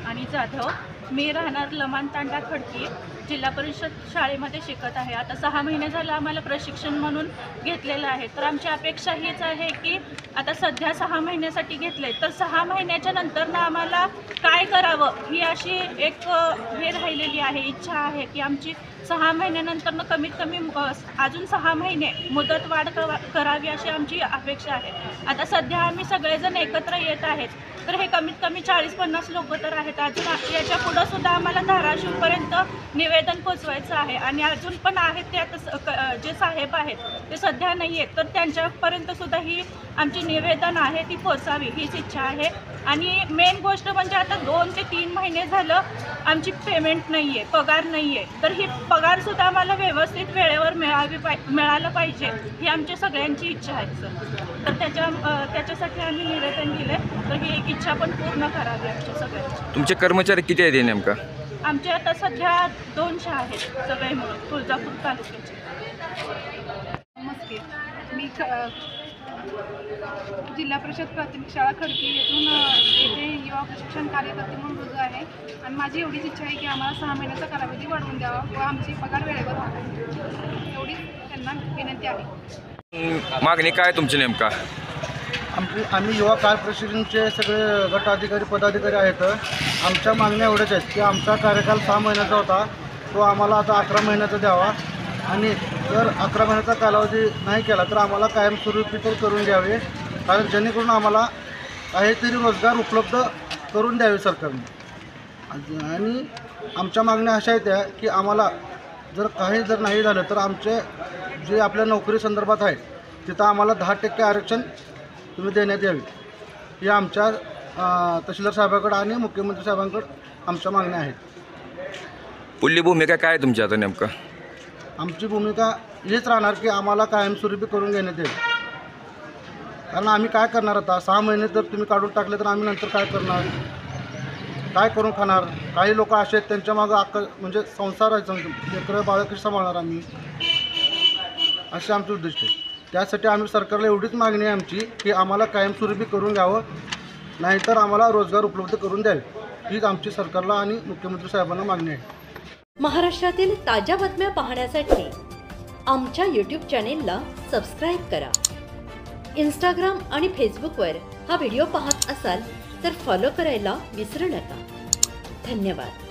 आणि जाधव. मी राहणार लमान तांडा खडकी, जिल्हा परिषद शाळेमध्ये शिकत आहे. आता 6 महिने झालं आम्हाला प्रशिक्षण म्हणून घेतलेलं आहे. तर आमची अपेक्षा हीच आहे की आता सध्या 6 महिन्यासाठी घेतले, तर 6 महिन्याच्या नंतर ना आम्हाला काय करावं ही अशी एक हे राहिलेली आहे, इच्छा आहे की आमची 6 महिन्यानंतर कमीत कमी अजून 6 महिने मुदत वाढ करावी अशी आमची अपेक्षा आहे. आता सध्या आम्ही सगळेजण एकत्र येत आहेत, तर हे कमीत कमी 40-50 लोक तर आहेत. अजून याच्या पुढं सुद्धा आम्हाला धाराशिवपर्यंत निवेदन पोचवायचं आहे आणि अजून पण आहेत ते आता जे साहेब आहेत ते सध्या नाही आहेत, तर त्यांच्यापर्यंत सुद्धा ही आमची निवेदन आहे ती पोचावी हीच इच्छा आहे. आणि मेन गोष्ट म्हणजे आता 2 ते 3 महिने झालं आमची पेमेंट नाही आहे, पगार नाही आहे. तर ही पगारसुद्धा आम्हाला व्यवस्थित वेळेवर मिळालं पाहिजे ही आमच्या सगळ्यांची इच्छा आहे सर. तर त्याच्यासाठी आम्ही निवेदन दिले, तर ही एक इच्छा पण पूर्ण करावी आमच्या सगळ्यांची. तुमचे कर्मचारी किती आहेत नेमका? आमचे आता सध्या 200 आहेत सगळे मिळून तुळजापूर तालुक्याचे. नमस्ते, मी जिल्हा परिषद प्राथमिक शाळा खडकी येथे युवा प्रशिक्षण कार्यकर्ते म्हणून रुजू आहे आणि माझी एवढीच इच्छा आहे की आम्हाला 6 महिन्याचा कालावधी वाढवून द्यावा व आमची पगार वेळेवर व्हावी, एवढीच त्यांना विनंती आहे. मागणी काय तुमची नेमका? आम्ही युवा कार्य प्रशिक्षणचे सगळे गट अधिकारी पदाधिकारी आहेत. आमच्या मागण्या एवढ्याच आहेत की आमचा कार्यकाल 6 महिन्याचा होता, तो आम्हाला आता 11 महिन्याचा द्यावा आणि जर 11 महिन्याचा कालावधी नाही केला तर आम्हाला कायमस्वरूपी तर करून द्यावे, कारण जेणेकरून आम्हाला काहीतरी रोजगार उपलब्ध करून द्यावे सरकारने. आणि आमच्या मागण्या अशा आहेत की आम्हाला जर नाही झालं तर आमचे जे आपल्या नोकरी संदर्भात आहे तिथं आम्हाला 10% आरक्षण तुम्ही देण्यात यावी, ही आमच्या तहसीलदार साहेबांकडे आणि मुख्यमंत्री साहेबांकडे आमच्या मागण्या आहेत. पुढली भूमिका काय तुमची आता नेमकं? आमची भूमिका हीच राहणार की आम्हाला कायमस्वरूपी करून घेण्यात येईल, कारण आम्ही काय करणार आता 6 महिने जर तुम्ही काढून टाकले तर आम्ही नंतर काय करणार, काय करून खाणार. काही लोक असे आहेत त्यांच्या मागं म्हणजे संसार आहे, लेकरं बाळं कशी सांभाळणार आम्ही, असे आमचे उद्दिष्ट आहे. त्यासाठी आम्ही सरकारला एवढीच मागणी आहे आमची की आम्हाला कायमस्वरूपी करून घ्यावं, नाहीतर आम्हाला रोजगार उपलब्ध करून द्यावे, हीच आमची सरकारला आणि मुख्यमंत्री साहेबांना मागणी आहे. महाराष्ट्रातील ताज्या बातम्या पाहण्यासाठी आमच्या यूट्यूब चॅनेलला सबस्क्राईब करा. इंस्टाग्राम आणि फेसबुकवर हा व्हिडिओ पाहत असाल तर फॉलो करायला विसरू नका. धन्यवाद.